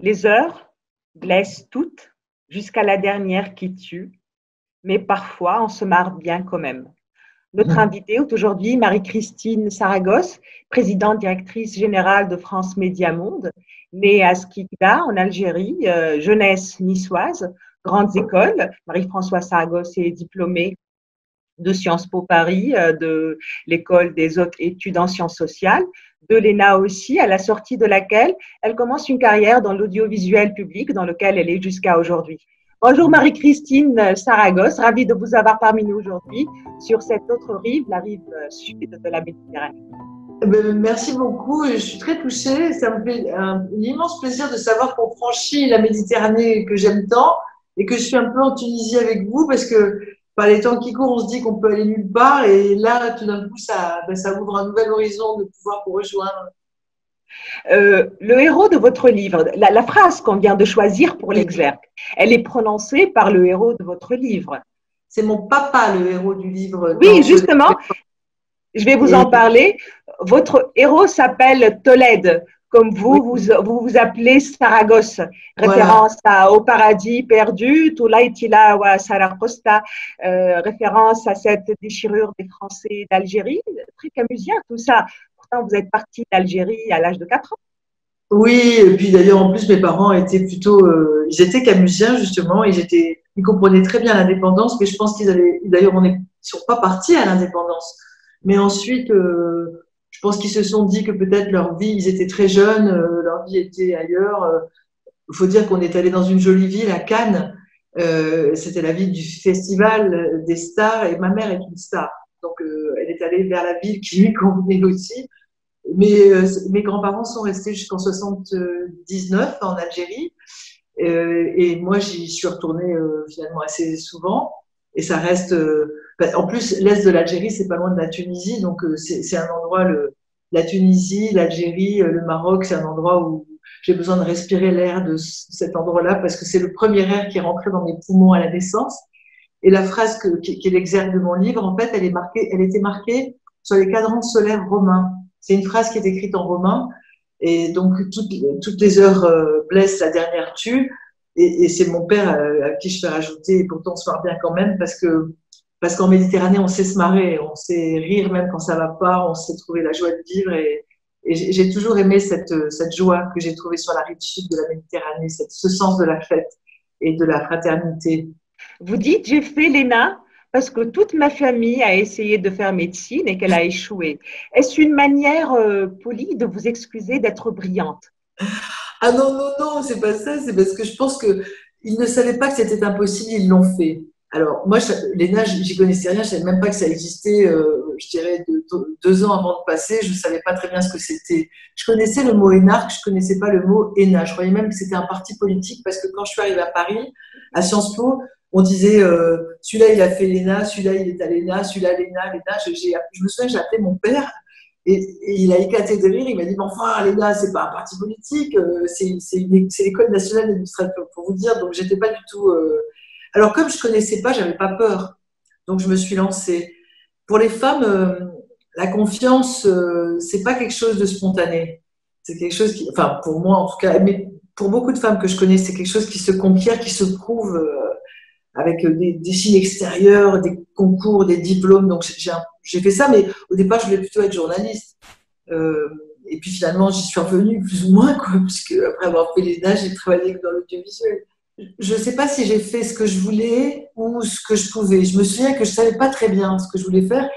Les heures blessent toutes, jusqu'à la dernière qui tue, mais parfois on se marre bien quand même. Notre invitée est aujourd'hui Marie-Christine Saragosse, présidente directrice générale de France Média Monde, née à Skikda en Algérie, jeunesse niçoise, grandes écoles. Marie-Françoise Saragosse est diplômée de Sciences Po Paris, de l'école des hautes études en sciences sociales, de l'ENA aussi, à la sortie de laquelle elle commence une carrière dans l'audiovisuel public, dans lequel elle est jusqu'à aujourd'hui. Bonjour Marie-Christine Saragosse, ravie de vous avoir parmi nous aujourd'hui sur cette autre rive, la rive sud de la Méditerranée. Merci beaucoup, je suis très touchée. Ça me fait un immense plaisir de savoir qu'on franchit la Méditerranée que j'aime tant et que je suis un peu en Tunisie avec vous parce que par les temps qui courent, on se dit qu'on peut aller nulle part et là, tout d'un coup, ça ouvre un nouvel horizon de pouvoir vous rejoindre. Le héros de votre livre, la phrase qu'on vient de choisir pour l'exergue, elle est prononcée par le héros de votre livre. C'est mon papa, le héros du livre. Oui, justement, je vais vous en parler. Votre héros s'appelle Tolède, comme vous appelez Saragosse, référence au paradis perdu, Tulaitila wa Saragosta, référence à cette déchirure des Français d'Algérie. Très camusien tout ça. Pourtant, vous êtes parti d'Algérie à l'âge de 4 ans. Oui, et puis d'ailleurs, en plus, mes parents étaient plutôt, ils étaient camusiens, justement, ils comprenaient très bien l'indépendance, mais je pense d'ailleurs, ils sont pas partis à l'indépendance. Mais ensuite, je pense qu'ils se sont dit que peut-être leur vie, ils étaient très jeunes, leur vie était ailleurs. Il faut dire qu'on est allé dans une jolie ville, à Cannes. C'était la ville du festival des stars, et ma mère est une star. Donc, elle est allée vers la ville qui lui convenait aussi. Mais mes grands-parents sont restés jusqu'en 79 en Algérie. Et moi, j'y suis retournée finalement assez souvent. Et ça reste. En plus, l'est de l'Algérie, c'est pas loin de la Tunisie, donc c'est un endroit. La Tunisie, l'Algérie, le Maroc, c'est un endroit où j'ai besoin de respirer l'air de cet endroit-là parce que c'est le premier air qui est rentré dans mes poumons à la naissance. Et la phrase qui est l'exergue de mon livre, en fait, elle était marquée sur les cadrans solaires romains. C'est une phrase qui est écrite en romain. Et donc, toutes les heures blessent, la dernière tue. Et c'est mon père à qui je fais rajouter, et pourtant on se marre bien quand même, parce qu'en Méditerranée, on sait se marrer, on sait rire même quand ça va pas, on sait trouver la joie de vivre. Et j'ai toujours aimé cette joie que j'ai trouvée sur la rive sud de la Méditerranée, ce sens de la fête et de la fraternité. Vous dites, j'ai fait l'ENA parce que toute ma famille a essayé de faire médecine et qu'elle a échoué. Est-ce une manière polie de vous excuser d'être brillante? Ah non, non, non, c'est pas ça, c'est parce que je pense qu'ils ne savaient pas que c'était impossible, ils l'ont fait. Alors, moi, l'ENA, j'y connaissais rien, je savais même pas que ça existait, je dirais, 2 ans avant de passer, je savais pas très bien ce que c'était. Je connaissais le mot énarque, je connaissais pas le mot ENA. Je croyais même que c'était un parti politique parce que quand je suis arrivée à Paris, à Sciences Po, on disait, celui-là, il a fait l'ENA, celui-là, il est à l'ENA, celui-là, l'ENA, l'ENA. Je me souviens que j'ai appelé mon père et il a éclaté de rire, il m'a dit, mais enfin, l'ENA, c'est pas un parti politique, c'est l'École nationale d'administration, pour vous dire, donc j'étais pas du tout… Alors, comme je connaissais pas, j'avais pas peur, donc je me suis lancée. Pour les femmes, la confiance, c'est pas quelque chose de spontané. C'est quelque chose qui, enfin, pour moi en tout cas, mais pour beaucoup de femmes que je connais, c'est quelque chose qui se conquiert, qui se prouve avec des signes extérieurs, des concours, des diplômes. Donc j'ai fait ça, mais au départ, je voulais plutôt être journaliste. Et puis finalement, j'y suis revenue plus ou moins, quoi, puisque après avoir fait l'ENA, j'ai travaillé dans l'audiovisuel. Je ne sais pas si j'ai fait ce que je voulais ou ce que je pouvais. Je me souviens que je ne savais pas très bien ce que je voulais faire.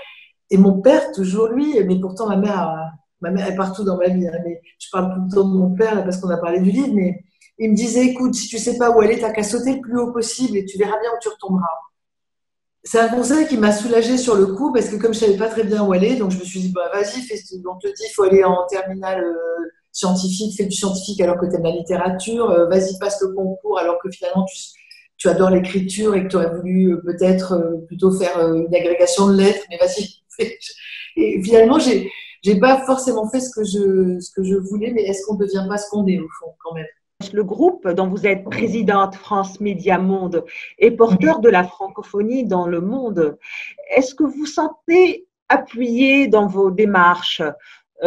Et mon père, toujours lui, mais pourtant ma mère est partout dans ma vie. Hein, mais je parle tout le temps de mon père parce qu'on a parlé du livre. Mais il me disait, écoute, si tu ne sais pas où aller, tu n'as qu'à sauter le plus haut possible et tu verras bien où tu retomberas. C'est un conseil qui m'a soulagée sur le coup parce que comme je savais pas très bien où aller, donc je me suis dit, bah, vas-y, on te dit, il faut aller en terminale scientifique, fais du scientifique alors que tu aimes la littérature, vas-y, passe le concours alors que finalement tu adores l'écriture et que tu aurais voulu peut-être plutôt faire une agrégation de lettres, mais vas-y. Et finalement, j'ai pas forcément fait ce que je voulais, mais est-ce qu'on ne devient pas ce qu'on est au fond quand même? Le groupe dont vous êtes présidente France Média Monde est porteur de la francophonie dans le monde. Est-ce que vous sentez appuyé dans vos démarches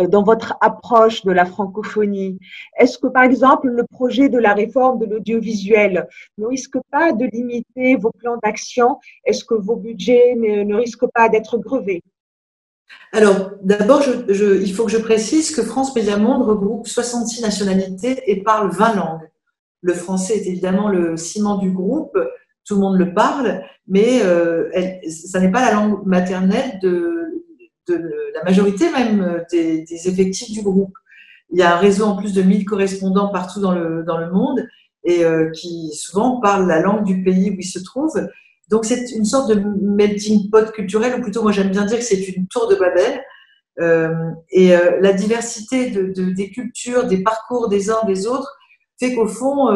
dans votre approche de la francophonie? Est-ce que, par exemple, le projet de la réforme de l'audiovisuel ne risque pas de limiter vos plans d'action? Est-ce que vos budgets ne risquent pas d'être grevés? Alors, d'abord, il faut que je précise que France Médias Monde regroupe 66 nationalités et parle 20 langues. Le français est évidemment le ciment du groupe, tout le monde le parle, mais ça n'est pas la langue maternelle de la majorité même des effectifs du groupe. Il y a un réseau en plus de 1000 correspondants partout dans le monde et qui souvent parlent la langue du pays où ils se trouvent. Donc c'est une sorte de melting pot culturel, ou plutôt moi j'aime bien dire que c'est une tour de Babel. La diversité des cultures, des parcours des uns des autres fait qu'au fond,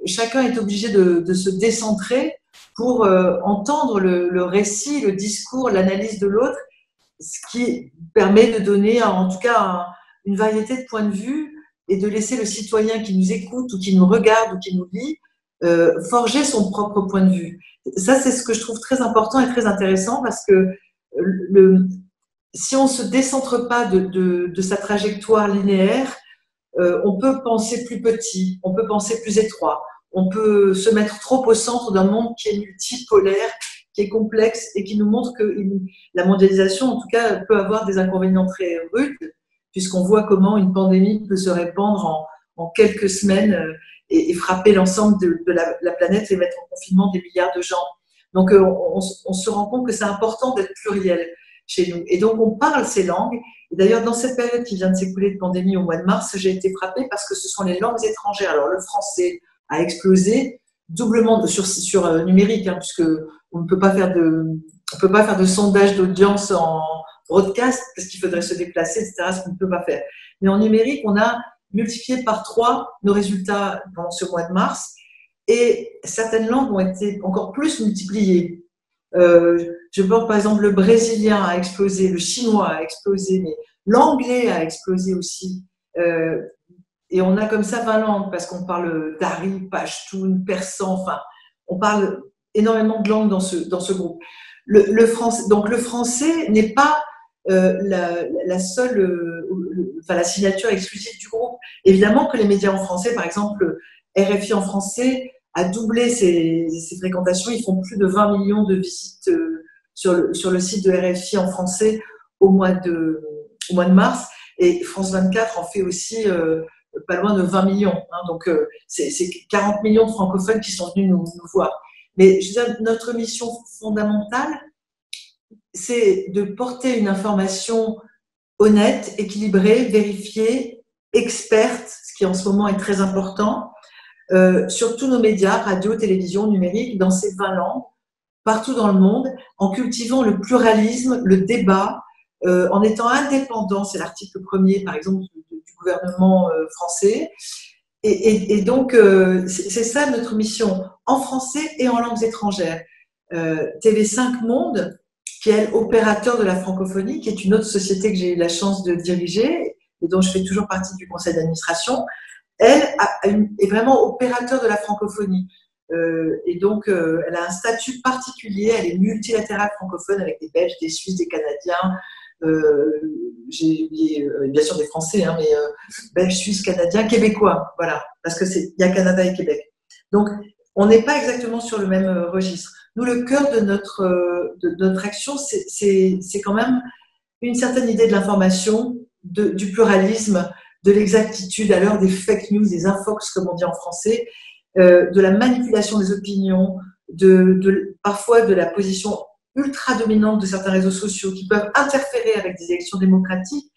chacun est obligé de se décentrer pour entendre le récit, le discours, l'analyse de l'autre, ce qui permet de donner en tout cas une variété de points de vue et de laisser le citoyen qui nous écoute ou qui nous regarde ou qui nous lit forger son propre point de vue. Ça, c'est ce que je trouve très important et très intéressant parce que si on ne se décentre pas de sa trajectoire linéaire, on peut penser plus petit, on peut penser plus étroit, on peut se mettre trop au centre d'un monde qui est multipolaire, qui est complexe et qui nous montre que la mondialisation, en tout cas, peut avoir des inconvénients très rudes, puisqu'on voit comment une pandémie peut se répandre en quelques semaines et frapper l'ensemble de la planète et mettre en confinement des milliards de gens. Donc, on se rend compte que c'est important d'être pluriel chez nous. Et donc, on parle ces langues. Et d'ailleurs, dans cette période qui vient de s'écouler de pandémie au mois de mars, j'ai été frappée parce que ce sont les langues étrangères. Alors, le français a explosé doublement sur numérique, hein, puisque on ne peut pas faire de sondage d'audience en broadcast parce qu'il faudrait se déplacer, etc., ce qu'on ne peut pas faire. Mais en numérique, on a multiplié par 3 nos résultats pendant ce mois de mars et certaines langues ont été encore plus multipliées. Je pense par exemple le brésilien a explosé, le chinois a explosé, mais l'anglais a explosé aussi. Et on a comme ça 20 langues parce qu'on parle dari, pashtun, persan, enfin, on parle énormément de langues dans ce groupe. Donc le français n'est pas la seule, la signature exclusive du groupe. Évidemment que les médias en français, par exemple, RFI en français a doublé ses fréquentations. Ils font plus de 20 millions de visites sur le site de RFI en français au mois de mars. Et France 24 en fait aussi pas loin de 20 millions. Hein, donc, c'est 40 millions de francophones qui sont venus nous voir. Mais je veux dire, notre mission fondamentale, c'est de porter une information honnête, équilibrée, vérifiée, experte, ce qui en ce moment est très important, sur tous nos médias, radio, télévision, numérique, dans ces 20 langues, partout dans le monde, en cultivant le pluralisme, le débat, en étant indépendant, c'est l'article 1er, par exemple, du gouvernement français. Et donc, c'est ça notre mission, en français et en langues étrangères. TV5 Monde, qui est opérateur de la francophonie, qui est une autre société que j'ai eu la chance de diriger et dont je fais toujours partie du conseil d'administration, elle est vraiment opérateur de la francophonie. Et donc, elle a un statut particulier, elle est multilatérale francophone avec des Belges, des Suisses, des Canadiens, j'ai oublié, bien sûr des Français, hein, mais Belges, Suisses, Canadiens, Québécois, voilà, parce que il y a Canada et Québec. Donc, on n'est pas exactement sur le même registre. Nous, le cœur de notre action, c'est quand même une certaine idée de l'information, du pluralisme, de l'exactitude à l'heure des fake news, des infox, comme on dit en français, de la manipulation des opinions, parfois de la position ultra dominante de certains réseaux sociaux qui peuvent interférer avec des élections démocratiques.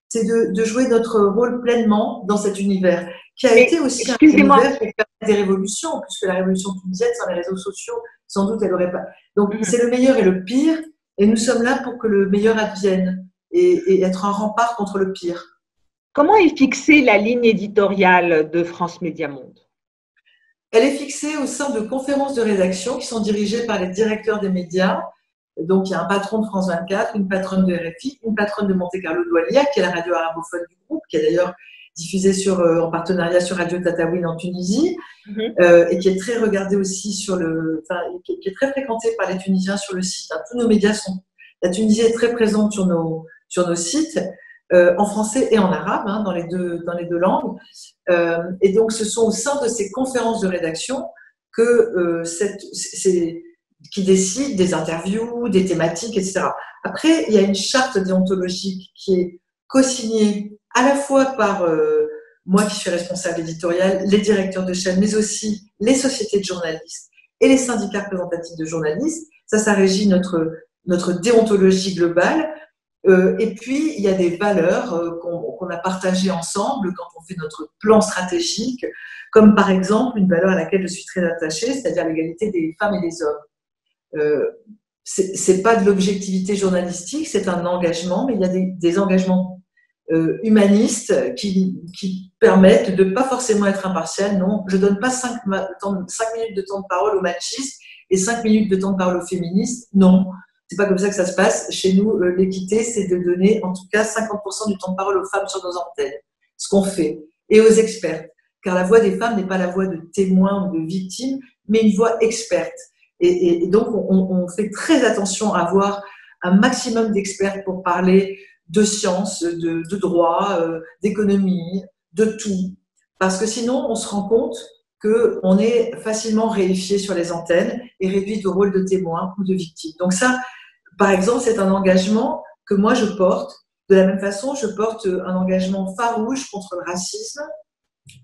C'est de jouer notre rôle pleinement dans cet univers, qui a été aussi un univers qui a fait des révolutions, puisque la révolution tunisienne, sans les réseaux sociaux, sans doute, elle n'aurait pas. Donc, c'est le meilleur et le pire, et nous sommes là pour que le meilleur advienne et être un rempart contre le pire. Comment est fixée la ligne éditoriale de France Médias Monde? Elle est fixée au sein de conférences de rédaction qui sont dirigées par les directeurs des médias. Donc, il y a un patron de France 24, une patronne de RFI, une patronne de Monte Carlo Doualiya, qui est la radio arabophone du groupe, qui est d'ailleurs diffusée en partenariat sur Radio Tataouine en Tunisie, et qui est très regardée aussi qui est très fréquentée par les Tunisiens sur le site. Hein. Tous nos médias la Tunisie est très présente sur nos sites. en français et en arabe, hein, dans les deux langues. Et donc, ce sont au sein de ces conférences de rédaction que qui décident des interviews, des thématiques, etc. Après, il y a une charte déontologique qui est co-signée à la fois par moi qui suis responsable éditoriale, les directeurs de chaîne, mais aussi les sociétés de journalistes et les syndicats représentatifs de journalistes. Ça régit notre déontologie globale. Et puis, il y a des valeurs qu'on a partagées ensemble quand on fait notre plan stratégique, comme par exemple une valeur à laquelle je suis très attachée, c'est-à-dire l'égalité des femmes et des hommes. C'est pas de l'objectivité journalistique, c'est un engagement, mais il y a des engagements humanistes qui permettent de pas forcément être impartial. Non, je donne pas 5 minutes de temps de parole aux machistes et 5 minutes de temps de parole aux féministes. Non, c'est pas comme ça que ça se passe. Chez nous, l'équité, c'est de donner en tout cas 50% du temps de parole aux femmes sur nos antennes, ce qu'on fait, et aux expertes, car la voix des femmes n'est pas la voix de témoins ou de victimes, mais une voix experte. Et donc, on fait très attention à avoir un maximum d'experts pour parler de sciences, de droit, d'économie, de tout. Parce que sinon, on se rend compte qu'on est facilement réifié sur les antennes et réduit au rôle de témoin ou de victime. Donc ça, par exemple, c'est un engagement que moi, je porte. De la même façon, je porte un engagement farouche contre le racisme,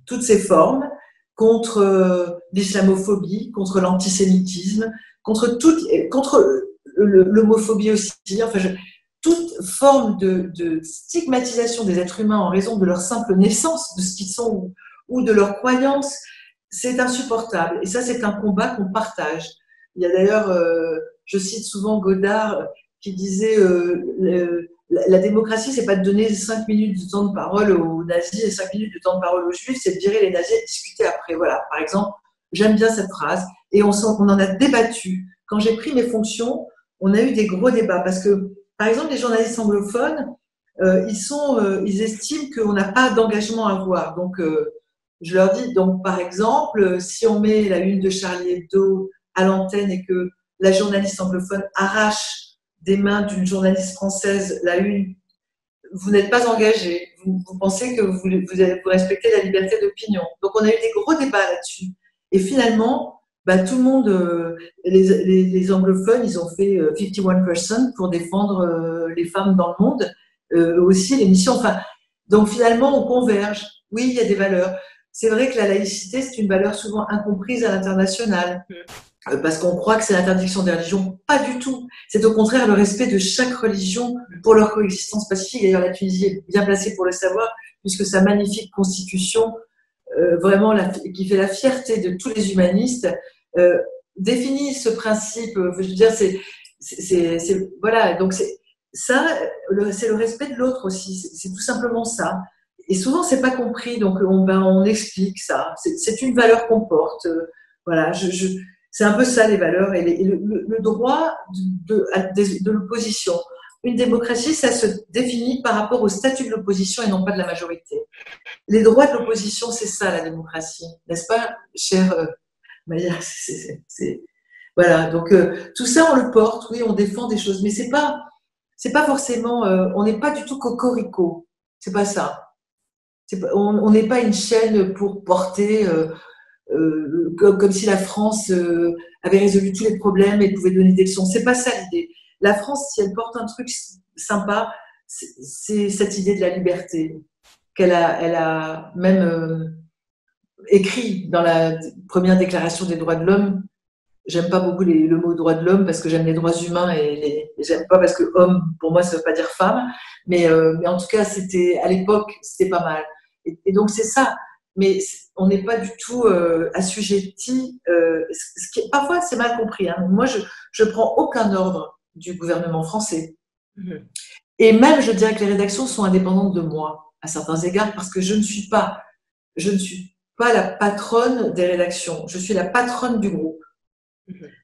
toutes ses formes, contre l'islamophobie, contre l'antisémitisme, contre l'homophobie aussi. Enfin, toute forme de stigmatisation des êtres humains en raison de leur simple naissance, de ce qu'ils sont ou de leurs croyances, c'est insupportable. Et ça, c'est un combat qu'on partage. Il y a d'ailleurs, je cite souvent Godard qui disait la démocratie, c'est pas de donner 5 minutes de temps de parole aux nazis et 5 minutes de temps de parole aux juifs, c'est de virer les nazis et de discuter après. Voilà, par exemple, j'aime bien cette phrase et on en a débattu. Quand j'ai pris mes fonctions, on a eu des gros débats parce que, par exemple, les journalistes anglophones, ils estiment qu'on n'a pas d'engagement à avoir. Donc, je leur dis, donc, par exemple, si on met la une de Charlie Hebdo à l'antenne et que la journaliste anglophone arrache des mains d'une journaliste française la une, vous n'êtes pas engagé. Vous pensez que vous respectez la liberté d'opinion. Donc, on a eu des gros débats là-dessus. Et finalement, tout le monde, les anglophones, ils ont fait 51% pour défendre les femmes dans le monde. Aussi, l'émission. Enfin, donc, finalement, on converge. Oui, il y a des valeurs. C'est vrai que la laïcité, c'est une valeur souvent incomprise à l'international. Parce qu'on croit que c'est l'interdiction des religions. Pas du tout. C'est au contraire le respect de chaque religion pour leur coexistence pacifique. D'ailleurs, la Tunisie est bien placée pour le savoir, puisque sa magnifique constitution, vraiment qui fait la fierté de tous les humanistes, définit ce principe. Je veux dire, voilà. Donc c'est le respect de l'autre aussi. C'est tout simplement ça. Et souvent, c'est pas compris. Donc on explique ça. C'est une valeur qu'on porte. Voilà. C'est un peu ça les valeurs et le droit de l'opposition. Une démocratie, ça se définit par rapport au statut de l'opposition et non pas de la majorité. Les droits de l'opposition, c'est ça la démocratie, n'est-ce pas, chère Maya? Voilà, donc tout ça on le porte, oui, on défend des choses, mais c'est pas forcément, on n'est pas du tout cocorico, c'est pas ça. On n'est pas une chaîne pour porter. Comme si la France avait résolu tous les problèmes et pouvait donner des leçons. C'est pas ça l'idée. La France, si elle porte un truc sympa, c'est cette idée de la liberté elle a même écrit dans la première déclaration des droits de l'homme. J'aime pas beaucoup le mot droit de l'homme parce que j'aime les droits humains et j'aime pas parce que homme, pour moi, ça veut pas dire femme. Mais en tout cas, à l'époque, c'était pas mal. Et donc, c'est ça. Mais on n'est pas du tout assujetti. Parfois, c'est mal compris. Hein. Moi, je prends aucun ordre du gouvernement français. Et même, je dirais que les rédactions sont indépendantes de moi, à certains égards, parce que je ne suis pas la patronne des rédactions. Je suis la patronne du groupe.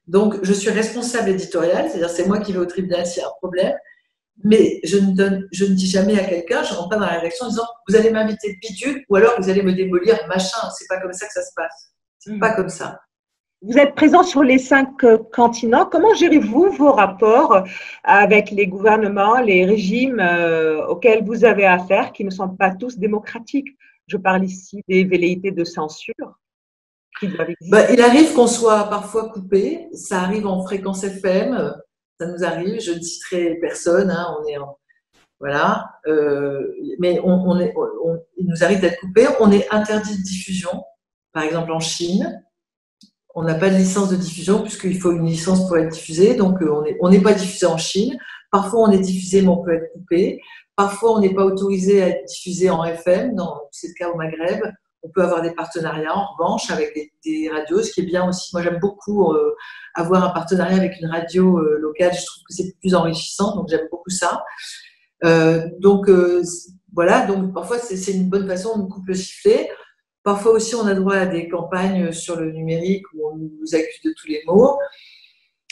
Donc, je suis responsable éditoriale, c'est-à-dire c'est moi qui vais au tribunal s'il y a un problème. Mais je ne dis jamais à quelqu'un, je ne rentre pas dans la rédaction en disant vous allez m'inviter bidule ou alors vous allez me démolir machin. C'est pas comme ça que ça se passe. C'est pas comme ça. Vous êtes présent sur les 5 continents. Comment gérez-vous vos rapports avec les gouvernements, les régimes auxquels vous avez affaire, qui ne sont pas tous démocratiques? Je parle ici des velléités de censure qui doivent exister. Il arrive qu'on soit parfois coupé. Ça arrive en fréquence FM. Ça nous arrive. Je ne citerai personne. Hein, on est voilà. Mais il nous arrive d'être coupé. On est interdit de diffusion. Par exemple, en Chine, on n'a pas de licence de diffusion puisqu'il faut une licence pour être diffusé. Donc, on n'est pas diffusé en Chine. Parfois, on est diffusé, mais on peut être coupé. Parfois, on n'est pas autorisé à être diffusé en FM. C'est le cas au Maghreb. On peut avoir des partenariats, en revanche, avec des radios, ce qui est bien aussi. Moi, j'aime beaucoup avoir un partenariat avec une radio locale. Je trouve que c'est plus enrichissant, donc j'aime beaucoup ça. Voilà, donc parfois, c'est une bonne façon, on nous coupe le sifflet. Parfois aussi, on a droit à des campagnes sur le numérique où on nous accuse de tous les maux.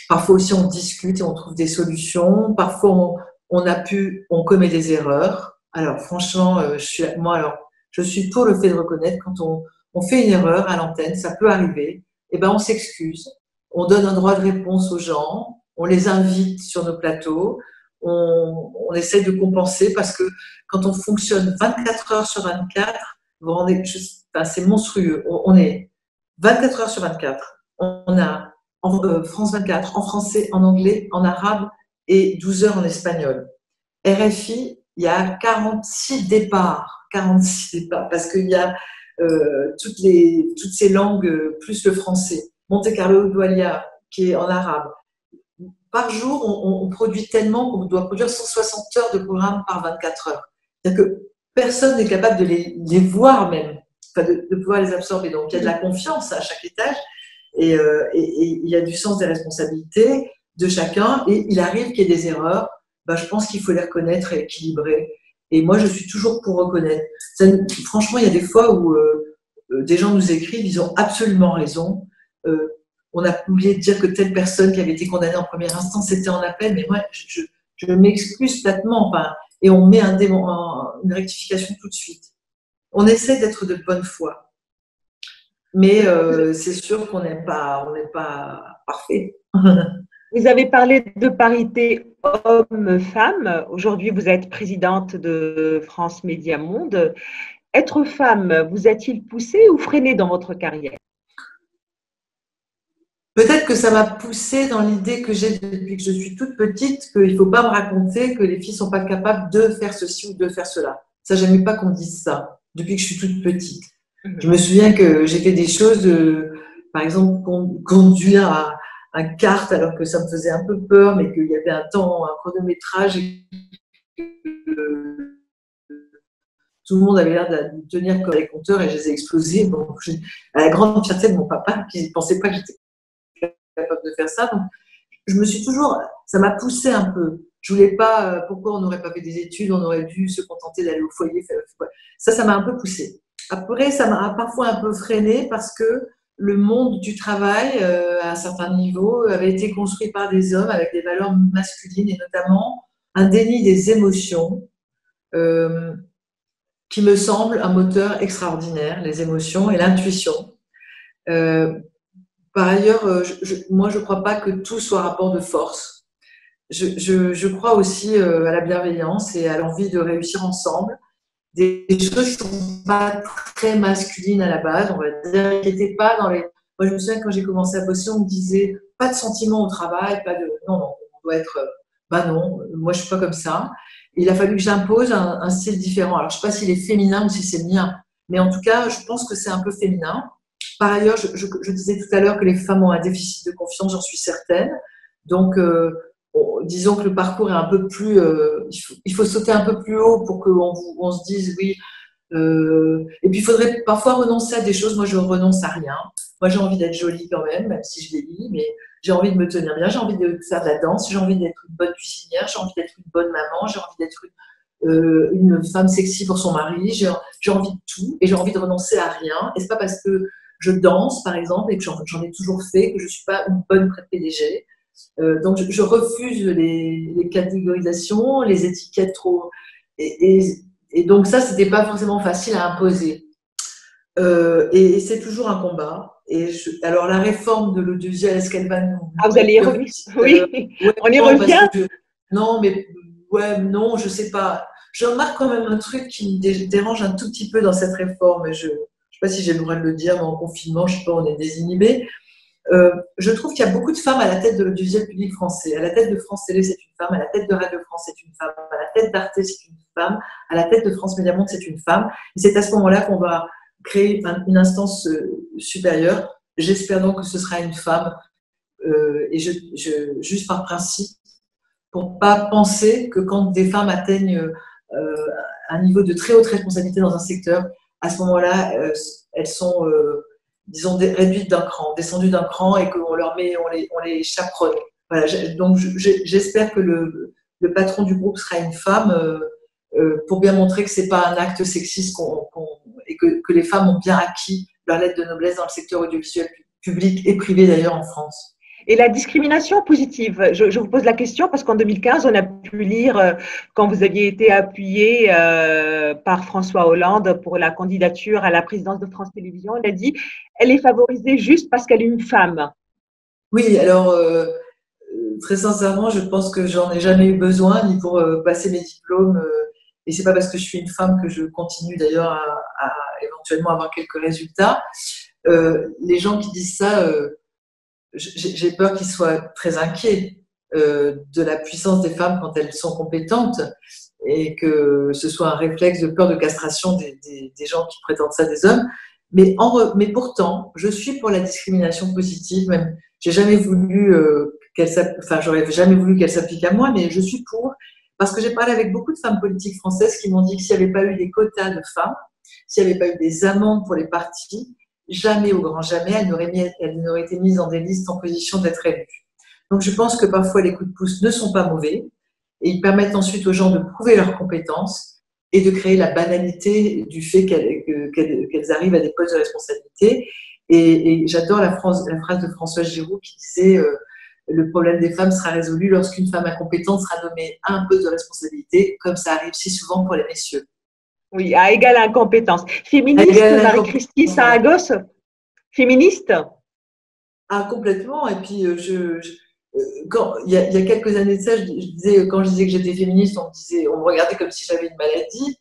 Parfois aussi, on discute et on trouve des solutions. Parfois, on commet des erreurs. Alors, franchement, je suis pour le fait de reconnaître quand on fait une erreur à l'antenne, ça peut arriver. Eh ben, on s'excuse. On donne un droit de réponse aux gens. On les invite sur nos plateaux. On essaie de compenser parce que quand on fonctionne 24 heures sur 24, vous vous rendez, c'est monstrueux. On est 24 heures sur 24. On a France 24 en français, en anglais, en arabe et 12 heures en espagnol. RFI, il y a 46 départs. 46 départs parce qu'il y a toutes ces langues plus le français. Monte Carlo Doualiya qui est en arabe. Par jour, on produit tellement qu'on doit produire 160 heures de programme par 24 heures. C'est-à-dire que personne n'est capable de les voir même, enfin de pouvoir les absorber. Donc, il y a de la confiance à chaque étage et il y a du sens des responsabilités de chacun. Et il arrive qu'il y ait des erreurs. Je pense qu'il faut les reconnaître et équilibrer. Et moi, je suis toujours pour reconnaître. Franchement, il y a des fois où des gens nous écrivent, ils ont absolument raison. On a oublié de dire que telle personne qui avait été condamnée en première instance, c'était en appel, mais moi, je m'excuse platement. Et on met une rectification tout de suite. On essaie d'être de bonne foi. Mais c'est sûr qu'on n'est pas parfait. Vous avez parlé de parité homme-femme. Aujourd'hui, vous êtes présidente de France Média Monde. Être femme, vous a-t-il poussé ou freiné dans votre carrière? Peut-être que ça m'a poussée dans l'idée que j'ai depuis que je suis toute petite, qu'il ne faut pas me raconter que les filles ne sont pas capables de faire ceci ou de faire cela. Ça, je n'aime pas qu'on me dise ça, depuis que je suis toute petite. Je me souviens que j'ai fait des choses, par exemple, conduire un kart alors que ça me faisait un peu peur, mais qu'il y avait un chronométrage et que tout le monde avait l'air de tenir comme les compteurs et je les ai explosés. Donc, à la grande fierté de mon papa qui ne pensait pas que j'étais capable de faire ça. Donc, ça m'a poussée un peu. Je voulais pas, pourquoi on n'aurait pas fait des études, on aurait dû se contenter d'aller au foyer. Ça m'a un peu poussée. Après, ça m'a parfois un peu freinée parce que le monde du travail, à un certain niveau, avait été construit par des hommes avec des valeurs masculines et notamment un déni des émotions qui me semble un moteur extraordinaire, les émotions et l'intuition. Par ailleurs, moi, je ne crois pas que tout soit rapport de force. Je crois aussi à la bienveillance et à l'envie de réussir ensemble. Des choses qui ne sont pas très masculines à la base, on va dire, qui n'étaient pas dans les… Moi, je me souviens, quand j'ai commencé à bosser, on me disait pas de sentiments au travail, pas de… Non, on doit être… non, moi, je ne suis pas comme ça. Et il a fallu que j'impose un style différent. Alors, je ne sais pas s'il est féminin ou si c'est le mien, mais en tout cas, je pense que c'est un peu féminin. Par ailleurs, je disais tout à l'heure que les femmes ont un déficit de confiance, j'en suis certaine. Donc, disons que le parcours est un peu plus… il faut sauter un peu plus haut pour qu'on se dise oui. Et puis, il faudrait parfois renoncer à des choses. Moi, je ne renonce à rien. Moi, j'ai envie d'être jolie quand même si je vieillis, mais j'ai envie de me tenir bien, j'ai envie de faire de la danse, j'ai envie d'être une bonne cuisinière, j'ai envie d'être une bonne maman, j'ai envie d'être une femme sexy pour son mari, j'ai envie de tout et j'ai envie de renoncer à rien. Et c'est pas parce que je danse, par exemple, et que j'en ai toujours fait, que je ne suis pas une bonne pré-PDG. Donc, je refuse les catégorisations, les étiquettes trop… Et donc, ça, ce n'était pas forcément facile à imposer. Et c'est toujours un combat. Alors, la réforme de l'audiovisuel, est-ce qu'elle va nous Ah, vous allez y revenir? Oui, ouais, on y non, parce revient. que non, mais ouais, non, je sais pas. Je remarque quand même un truc qui me dérange un tout petit peu dans cette réforme. Et je sais pas si j'ai le droit de le dire, mais en confinement, je sais pas, on est désinhibés. Je trouve qu'il y a beaucoup de femmes à la tête de l'audiovisuel public français. À la tête de France Télé, c'est une femme. À la tête de Radio France, c'est une femme. À la tête d'Arte, c'est une femme. À la tête de France Média Monde, c'est une femme. Et c'est à ce moment-là qu'on va créer une instance supérieure. J'espère donc que ce sera une femme. Et juste par principe, pour pas penser que quand des femmes atteignent un niveau de très haute responsabilité dans un secteur, à ce moment-là, elles sont, disons, réduites d'un cran, descendues d'un cran et qu'on leur met, on les chaperonne. Voilà, donc j'espère que le patron du groupe sera une femme pour bien montrer que c'est pas un acte sexiste et que les femmes ont bien acquis leur lettre de noblesse dans le secteur audiovisuel public et privé d'ailleurs en France. Et la discrimination positive, je vous pose la question parce qu'en 2015, on a pu lire, quand vous aviez été appuyé par François Hollande pour la candidature à la présidence de France Télévisions, il a dit elle est favorisée juste parce qu'elle est une femme. Oui, alors très sincèrement, je pense que j'en ai jamais eu besoin, ni pour passer mes diplômes. Et c'est pas parce que je suis une femme que je continue d'ailleurs à éventuellement avoir quelques résultats. Les gens qui disent ça, j'ai peur qu'ils soient très inquiets de la puissance des femmes quand elles sont compétentes et que ce soit un réflexe de peur de castration des gens qui prétendent ça des hommes. Mais pourtant, je suis pour la discrimination positive. Même, j'ai jamais voulu j'aurais jamais voulu qu'elle s'applique à moi, mais je suis pour parce que j'ai parlé avec beaucoup de femmes politiques françaises qui m'ont dit que s'il n'y avait pas eu des quotas de femmes, s'il n'y avait pas eu des amendes pour les partis, jamais, au grand jamais, elle n'aurait été mise dans des listes en position d'être élue. Donc, je pense que parfois, les coups de pouce ne sont pas mauvais et ils permettent ensuite aux gens de prouver leurs compétences et de créer la banalité du fait qu'elles arrivent à des postes de responsabilité. Et j'adore la phrase de François Giroud qui disait le problème des femmes sera résolu lorsqu'une femme incompétente sera nommée à un poste de responsabilité, comme ça arrive si souvent pour les messieurs. Oui, à égale incompétence. À Féministe, égale Marie-Christine incompétence, Saragosse? Féministe? ah, complètement. Et puis, quand, il y a quelques années de ça, quand je disais que j'étais féministe, on me regardait comme si j'avais une maladie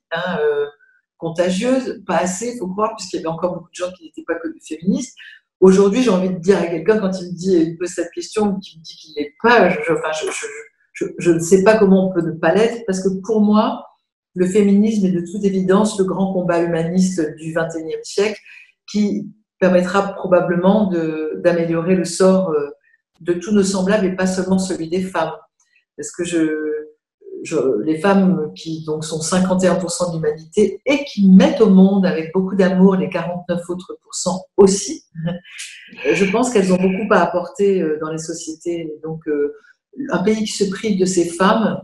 contagieuse. Pas assez, il faut croire, puisqu'il y avait encore beaucoup de gens qui n'étaient pas que féministes. Aujourd'hui, j'ai envie de dire à quelqu'un, quand il me pose cette question, qui me dit qu'il n'est pas, je ne sais pas comment on peut ne pas l'être, parce que pour moi, le féminisme est de toute évidence le grand combat humaniste du XXIe siècle qui permettra probablement d'améliorer le sort de tous nos semblables et pas seulement celui des femmes. Parce que les femmes qui donc sont 51% de l'humanité et qui mettent au monde avec beaucoup d'amour les 49 autres pourcents aussi, je pense qu'elles ont beaucoup à apporter dans les sociétés. Donc, un pays qui se prive de ces femmes,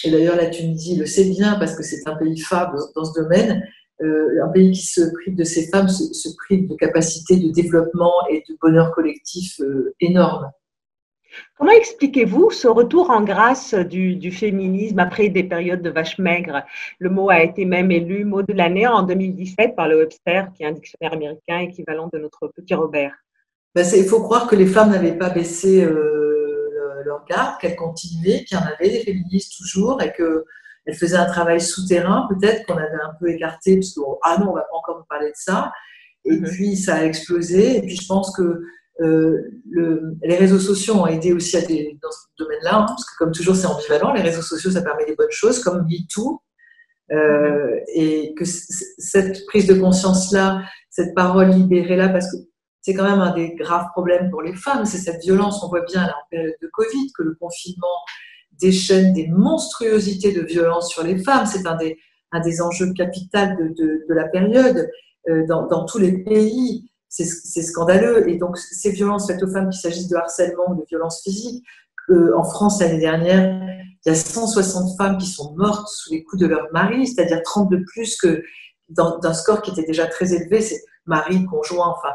et d'ailleurs la Tunisie le sait bien parce que c'est un pays phare dans ce domaine, un pays qui se prive de ces femmes se prive de capacités de développement et de bonheur collectif énormes. Comment expliquez-vous ce retour en grâce du féminisme après des périodes de vache maigre? Le mot a été même élu mot de l'année en 2017 par le Webster, qui est un dictionnaire américain équivalent de notre petit Robert. Ben il faut croire que les femmes n'avaient pas baissé leur garde, qu'elles continuaient, qu'il y en avait des féministes toujours et qu'elles faisaient un travail souterrain, peut-être qu'on avait un peu écarté, parce que ah non, on ne va pas encore nous parler de ça. Et puis ça a explosé. Et puis je pense que les réseaux sociaux ont aidé aussi dans ce domaine-là, hein, parce que comme toujours c'est ambivalent, les réseaux sociaux ça permet des bonnes choses, comme MeToo, et que cette prise de conscience-là, cette parole libérée-là, parce que c'est quand même un des graves problèmes pour les femmes, c'est cette violence. On voit bien là, en période de Covid que le confinement déchaîne des monstruosités de violence sur les femmes. C'est un des enjeux capitaux de la période dans tous les pays. C'est scandaleux. Et donc, ces violences faites aux femmes, qu'il s'agisse de harcèlement ou de violences physiques, en France, l'année dernière, il y a 160 femmes qui sont mortes sous les coups de leur mari, c'est-à-dire 30 de plus que d'un score qui était déjà très élevé, c'est mari, conjoint, enfin.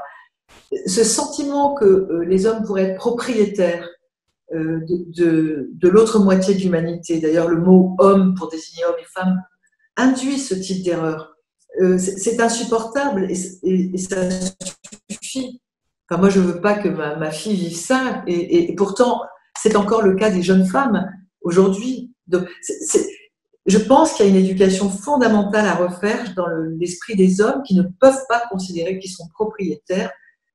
Ce sentiment que les hommes pourraient être propriétaires de l'autre moitié de l'humanité, d'ailleurs le mot homme pour désigner hommes et femmes, induit ce type d'erreur. C'est insupportable et ça suffit. Enfin, moi, je veux pas que ma fille vive ça. Et pourtant, c'est encore le cas des jeunes femmes aujourd'hui. Donc, je pense qu'il y a une éducation fondamentale à refaire dans l'esprit des hommes qui ne peuvent pas considérer qu'ils sont propriétaires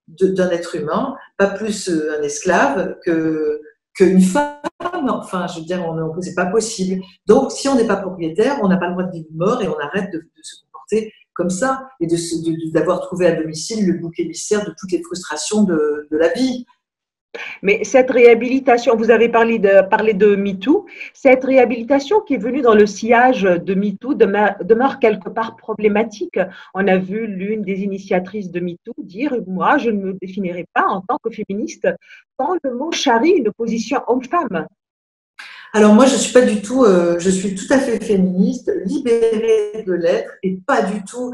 d'un être humain, pas plus un esclave qu'une femme. Enfin, je veux dire, c'est pas possible. Donc, si on n'est pas propriétaire, on n'a pas le droit de vivre mort et on arrête de se comporter comme ça et d'avoir trouvé à domicile le bouc émissaire de toutes les frustrations de la vie. Mais cette réhabilitation, vous avez parlé de MeToo, cette réhabilitation qui est venue dans le sillage de MeToo demeure quelque part problématique. On a vu l'une des initiatrices de MeToo dire: moi, je ne me définirai pas en tant que féministe quand le mot charrie une position homme-femme. Alors moi, je suis pas du tout, je suis tout à fait féministe, libérée de l'être et pas du tout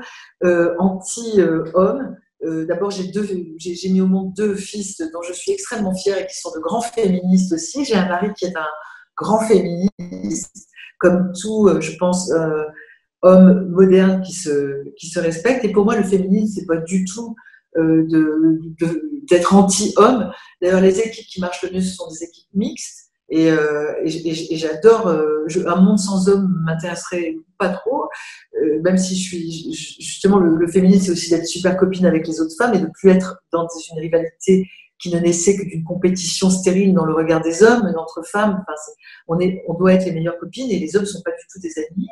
anti-homme. D'abord, j'ai mis au monde 2 fils dont je suis extrêmement fière et qui sont de grands féministes aussi. J'ai un mari qui est un grand féministe, comme tout, je pense, homme moderne qui se respecte. Et pour moi, le féminisme, c'est pas du tout d'être anti-homme. D'ailleurs, les équipes qui marchent le mieux, ce sont des équipes mixtes. Et j'adore, un monde sans hommes m'intéresserait pas trop, même si justement le féminisme, c'est aussi d'être super copine avec les autres femmes et de plus être dans une rivalité qui ne naissait que d'une compétition stérile dans le regard des hommes, entre femmes. Enfin, on doit être les meilleures copines et les hommes sont pas du tout des amis.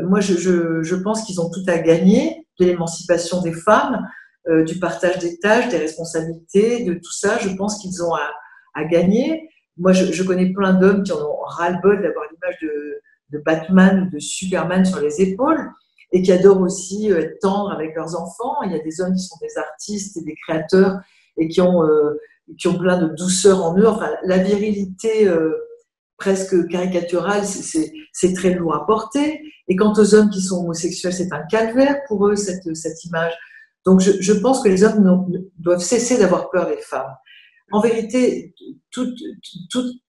Moi, je pense qu'ils ont tout à gagner de l'émancipation des femmes, du partage des tâches, des responsabilités, de tout ça. Je pense qu'ils ont à gagner. Moi, je connais plein d'hommes qui en ont ras-le-bol d'avoir l'image de Batman ou de Superman sur les épaules et qui adorent aussi être tendres avec leurs enfants. Il y a des hommes qui sont des artistes et des créateurs et qui ont plein de douceur en eux. Enfin, la virilité presque caricaturale, c'est très lourd à porter. Et quant aux hommes qui sont homosexuels, c'est un calvaire pour eux, cette image. Donc, je pense que les hommes doivent cesser d'avoir peur des femmes. En vérité, tout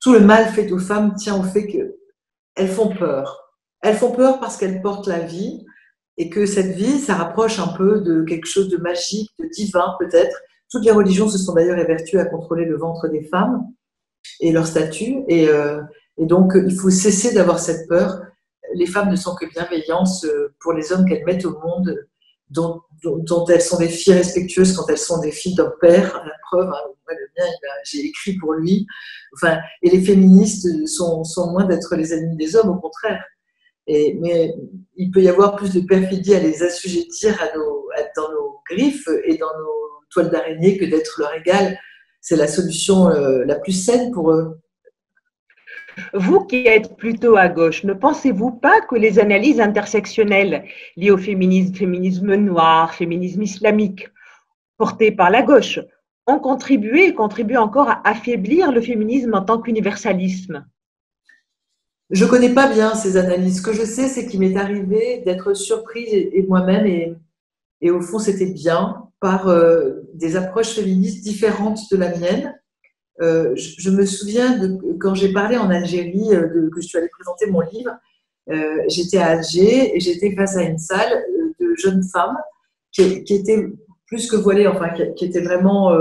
le mal fait aux femmes tient au fait qu'elles font peur. Elles font peur parce qu'elles portent la vie et que cette vie, ça rapproche un peu de quelque chose de magique, de divin peut-être. Toutes les religions se sont d'ailleurs évertuées à contrôler le ventre des femmes et leur statut. Et donc, il faut cesser d'avoir cette peur. Les femmes ne sont que bienveillance pour les hommes qu'elles mettent au monde, dont elles sont des filles respectueuses quand elles sont des filles d'un père. La preuve, hein, moi, le mien, j'ai écrit pour lui. Enfin, et les féministes sont loin d'être les ennemis des hommes, au contraire. Mais il peut y avoir plus de perfidie à les assujettir dans nos griffes et dans nos toiles d'araignée que d'être leur égal. C'est la solution la plus saine pour eux. Vous qui êtes plutôt à gauche, ne pensez-vous pas que les analyses intersectionnelles liées au féminisme, féminisme noir, féminisme islamique, portées par la gauche, ont contribué et contribuent encore à affaiblir le féminisme en tant qu'universalisme? Je connais pas bien ces analyses. Ce que je sais, c'est qu'il m'est arrivé d'être surprise et moi-même, et au fond, c'était bien, par des approches féministes différentes de la mienne. Je me souviens de quand j'ai parlé en Algérie, que je suis allée présenter mon livre. J'étais à Alger et j'étais face à une salle de jeunes femmes qui étaient plus que voilées, enfin qui étaient vraiment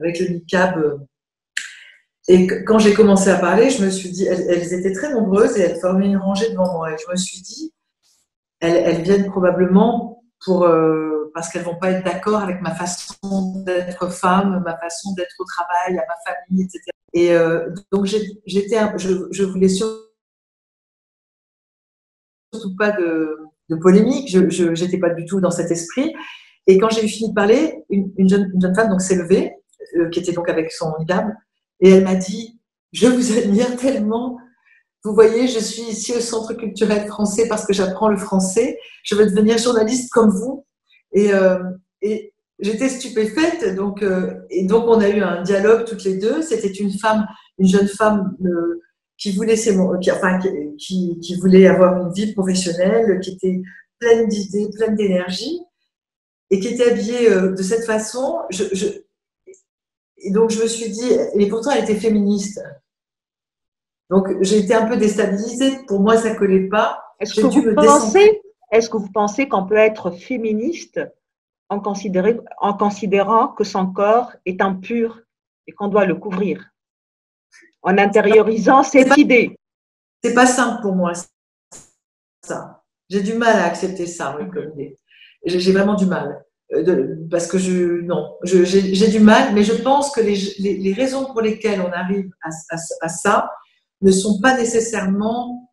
avec le niqab. Et quand j'ai commencé à parler, je me suis dit, elles étaient très nombreuses et elles formaient une rangée devant moi. Et je me suis dit, elles viennent probablement parce qu'elles vont pas être d'accord avec ma façon d'être femme, ma façon d'être au travail, à ma famille, etc. Et donc je voulais surtout pas de polémique. Je n'étais pas du tout dans cet esprit. Et quand j'ai fini de parler, une jeune femme donc s'est levée, qui était donc avec son niqab, et elle m'a dit: je vous admire tellement. Vous voyez, je suis ici au Centre culturel français parce que j'apprends le français. Je veux devenir journaliste comme vous. Et j'étais stupéfaite. Et donc, on a eu un dialogue toutes les deux. C'était une jeune femme qui voulait, qui voulait avoir une vie professionnelle, qui était pleine d'idées, pleine d'énergie, et qui était habillée de cette façon. Et donc, je me suis dit, et pourtant, elle était féministe. Donc, j'ai été un peu déstabilisée. Pour moi, ça ne collait pas. Est-ce J'ai que dû vous me pensez, décentrer. est-ce que vous pensez qu'on peut être féministe en considérant que son corps est impur et qu'on doit le couvrir, en intériorisant cette idée. C'est pas simple pour moi, ça. J'ai du mal à accepter ça, oui, comme idée. J'ai vraiment du mal. Parce que j'ai du mal, mais je pense que les raisons pour lesquelles on arrive à ça ne sont pas nécessairement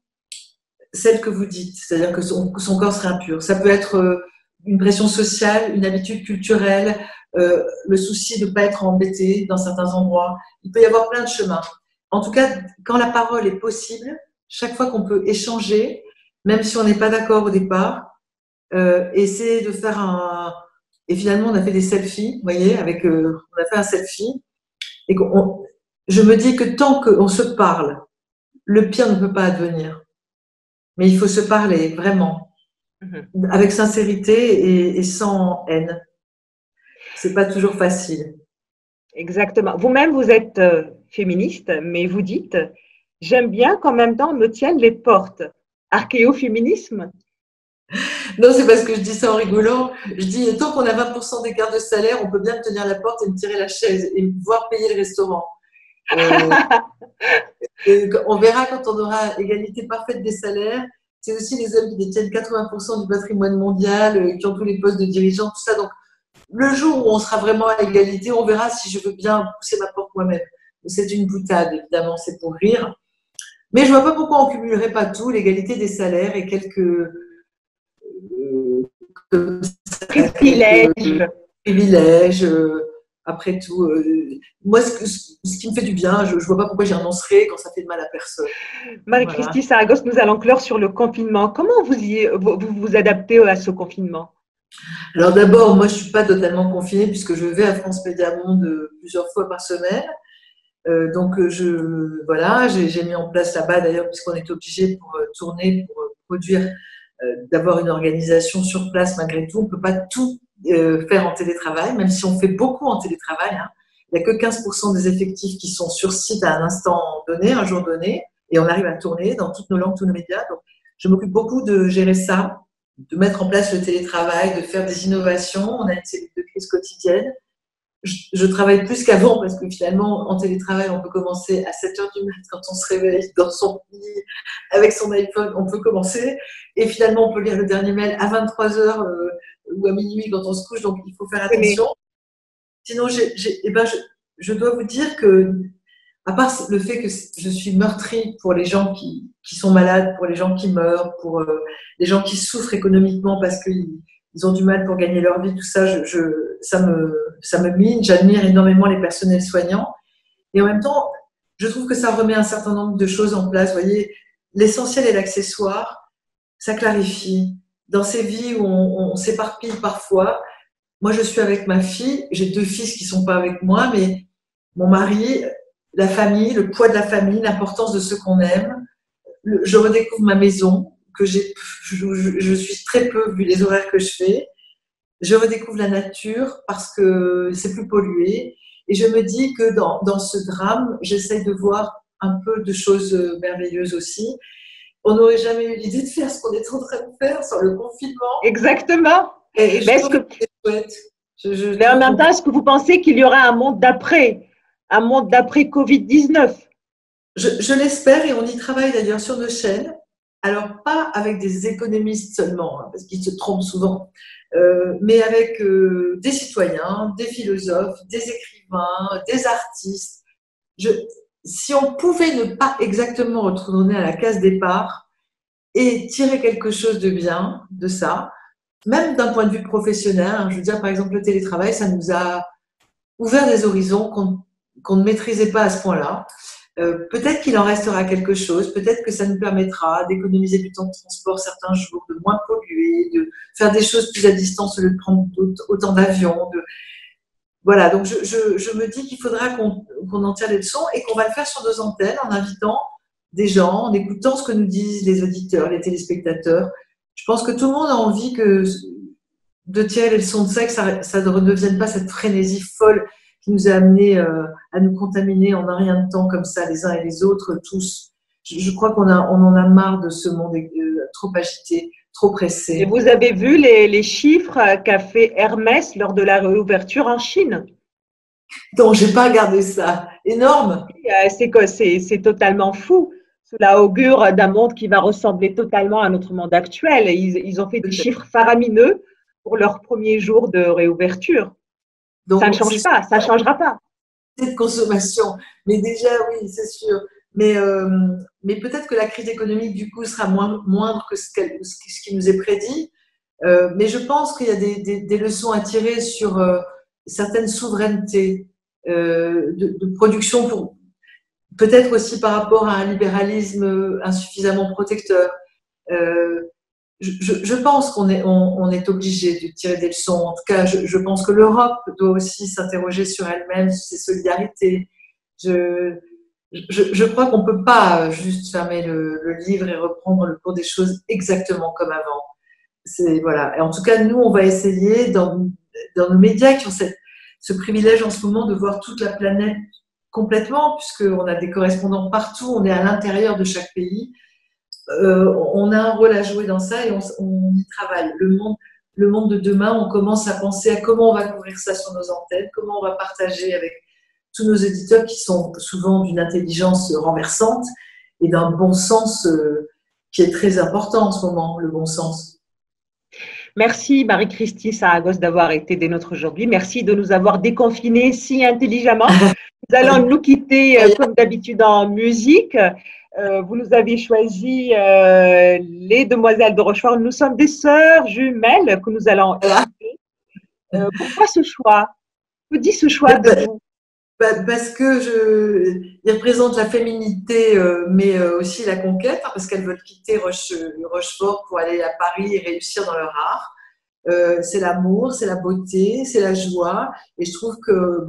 celles que vous dites, c'est-à-dire que son corps serait impur. Ça peut être une pression sociale, une habitude culturelle, le souci de ne pas être embêté dans certains endroits. Il peut y avoir plein de chemins. En tout cas, quand la parole est possible, chaque fois qu'on peut échanger, même si on n'est pas d'accord au départ, essayer de faire un… Et finalement, on a fait des selfies, vous voyez, on a fait un selfie. Et je me dis que tant qu'on se parle, le pire ne peut pas advenir. Mais il faut se parler, vraiment, avec sincérité et sans haine. C'est pas toujours facile. Exactement. Vous-même, vous êtes féministe, mais vous dites « J'aime bien qu'en même temps on me tienne les portes ». Archéoféminisme? Non, c'est parce que je dis ça en rigolant. Je dis, tant qu'on a 20% d'écart de salaire, on peut bien me tenir la porte et me tirer la chaise et voir payer le restaurant. On verra quand on aura égalité parfaite des salaires. C'est aussi les hommes qui détiennent 80% du patrimoine mondial, qui ont tous les postes de dirigeants, tout ça. Donc, le jour où on sera vraiment à égalité, on verra si je veux bien pousser ma porte moi-même. C'est une boutade, évidemment, c'est pour rire. Mais je vois pas pourquoi on cumulerait pas tout, l'égalité des salaires et quelques privilèges. Après tout, moi, ce qui me fait du bien, je vois pas pourquoi j'y renoncerais quand ça fait de mal à personne. Marie-Christine Saragos, nous allons clore sur le confinement. Comment vous adaptez à ce confinement? Alors d'abord, moi, je suis pas totalement confinée puisque je vais à France Média Monde plusieurs fois par semaine. Donc, voilà, j'ai mis en place là-bas, d'ailleurs, puisqu'on est obligé pour tourner, pour produire, d'avoir une organisation sur place malgré tout. On ne peut pas tout faire en télétravail, même si on fait beaucoup en télétravail. Hein. Il n'y a que 15% des effectifs qui sont sur site à un instant donné, un jour donné, et on arrive à tourner dans toutes nos langues, tous nos médias. Donc, je m'occupe beaucoup de gérer ça, de mettre en place le télétravail, de faire des innovations. On a une cellule de crise quotidienne. Je travaille plus qu'avant parce que finalement, en télétravail, on peut commencer à 7 heures du mat quand on se réveille dans son lit avec son iPhone, on peut commencer. Et finalement, on peut lire le dernier mail à 23 heures ou à minuit quand on se couche, donc il faut faire attention. Sinon, je dois vous dire que, à part le fait que je suis meurtrie pour les gens qui sont malades, pour les gens qui meurent, pour les gens qui souffrent économiquement parce qu'ils ont du mal pour gagner leur vie, tout ça, ça me mine. J'admire énormément les personnels soignants. Et en même temps, je trouve que ça remet un certain nombre de choses en place. Vous voyez, l'essentiel et l'accessoire, ça clarifie. Dans ces vies où on s'éparpille parfois, moi, je suis avec ma fille. J'ai 2 fils qui sont pas avec moi, mais mon mari, la famille, le poids de la famille, l'importance de ceux qu'on aime. Je redécouvre ma maison, que je suis très peu vu les horaires que je fais. Je redécouvre la nature parce que c'est plus pollué. Et je me dis que dans ce drame, j'essaie de voir un peu de choses merveilleuses aussi. On n'aurait jamais eu l'idée de faire ce qu'on est en train de faire sur le confinement. Exactement. Et je trouve que c'est chouette. Mais en même temps, est-ce que vous pensez qu'il y aura un monde d'après Covid-19? Je l'espère et on y travaille d'ailleurs sur nos chaînes. Alors, pas avec des économistes seulement, hein, parce qu'ils se trompent souvent, mais avec des citoyens, des philosophes, des écrivains, des artistes. Si on pouvait ne pas exactement retourner à la case départ et tirer quelque chose de bien de ça, même d'un point de vue professionnel, hein, je veux dire, par exemple, le télétravail, ça nous a ouvert des horizons qu'on ne maîtrisait pas à ce point-là. Peut-être qu'il en restera quelque chose, peut-être que ça nous permettra d'économiser du temps de transport certains jours, de moins polluer, de faire des choses plus à distance au lieu de prendre autant d'avions. Voilà, donc je me dis qu'il faudra qu'on en tire les leçons et qu'on va le faire sur nos antennes en invitant des gens, en écoutant ce que nous disent les auditeurs, les téléspectateurs. Je pense que tout le monde a envie de tirer les leçons de ça, que ça ne redevienne pas cette frénésie folle qui nous a amenés à nous contaminer en un rien de temps comme ça, les uns et les autres, tous. Je crois qu'on en a marre de ce monde trop agité. trop Et pressé. vous avez vu les chiffres qu'a fait Hermès lors de la réouverture en Chine? Donc, j'ai pas regardé ça. Énorme. C'est totalement fou. Cela augure d'un monde qui va ressembler totalement à notre monde actuel. Et ils ont fait des chiffres faramineux pour leur premier jour de réouverture. Ça ne Donc, c'est change pas, ça ne changera pas. de consommation. Mais déjà, oui, c'est sûr. Mais peut-être que la crise économique, du coup, sera moindre que ce qui nous est prédit. Mais je pense qu'il y a des leçons à tirer sur certaines souverainetés de production, peut-être aussi par rapport à un libéralisme insuffisamment protecteur. Euh, je pense on est obligé de tirer des leçons. En tout cas, je pense que l'Europe doit aussi s'interroger sur elle-même, sur ses solidarités. Je, je crois qu'on ne peut pas juste fermer le livre et reprendre le cours des choses exactement comme avant. Voilà. Et en tout cas, nous, on va essayer dans nos médias qui ont ce privilège en ce moment de voir toute la planète complètement, puisqu'on a des correspondants partout, on est à l'intérieur de chaque pays. On a un rôle à jouer dans ça et on y travaille. Le monde de demain, on commence à penser à comment on va couvrir ça sur nos antennes, comment on va partager avec tous nos éditeurs qui sont souvent d'une intelligence renversante et d'un bon sens qui est très important en ce moment, le bon sens. Merci Marie-Christine Saragos d'avoir été des nôtres aujourd'hui. Merci de nous avoir déconfinés si intelligemment. Nous allons nous quitter comme d'habitude en musique. Vous nous avez choisi les Demoiselles de Rochefort. Nous sommes des sœurs jumelles que nous allons écouter. Pourquoi ce choix? Que dit ce choix de vous? Parce que il représente la féminité, mais aussi la conquête, hein, parce qu'elles veulent quitter Rochefort pour aller à Paris et réussir dans leur art. C'est l'amour, c'est la beauté, c'est la joie. Et je trouve que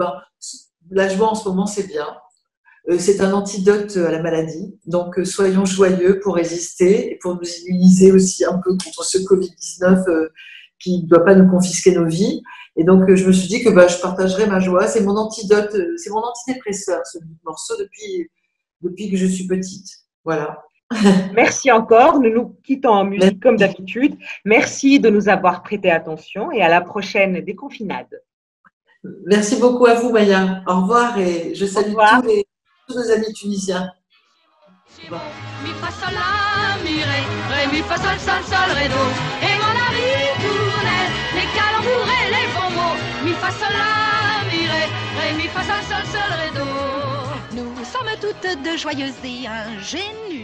la joie en ce moment, c'est bien. C'est un antidote à la maladie. Donc, soyons joyeux pour résister et pour nous immuniser aussi un peu contre ce Covid-19 qui ne doit pas nous confisquer nos vies. Et donc, je me suis dit que je partagerai ma joie. C'est mon antidote, c'est mon antidépresseur, ce morceau, depuis que je suis petite. Voilà. Merci encore. Nous nous quittons en musique comme d'habitude. Merci de nous avoir prêté attention et à la prochaine déconfinade. Merci beaucoup à vous, Maya. Au revoir et je salue tous nos amis tunisiens. Mi fa sol la mi ré mi fa sol sol sol ré do et mon ami tournait les calembours et les bons mots mi fa sol la mi mi fa sol sol sol ré do. Nous sommes toutes deux joyeuses et ingénues.